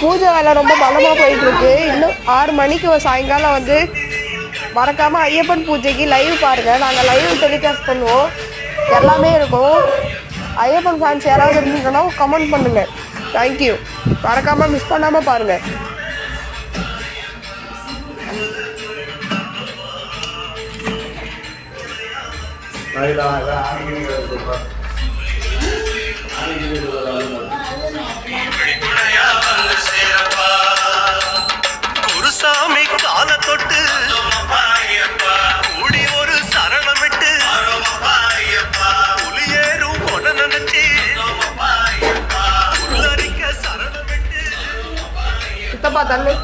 பூஜை வேலை ரொம்ப பலமாக போயிட்டுருக்கு. இன்னும் 6 மணிக்கு சாயங்காலம் வந்து மறக்காமல் ஐயப்பன் பூஜைக்கு லைவ் பாருங்கள். நாங்கள் லைவ் டெலிகாஸ்ட் பண்ணுவோம், எல்லாமே இருக்கும். ஐயப்பன் ஃபேன்ஸ் யாராவது இருந்தீங்கன்னா கமெண்ட் பண்ணுங்கள். தேங்க்யூ. மறக்காமல் மிஸ் பண்ணாமல் பாருங்கள். குருசாமி கால தொட்டு கூடி ஒரு சரணமிட்டு புலியேறும் கொட நினைச்சு உள்ளரிக்க சரணமிட்டு சித்தப்பா தள்ளு.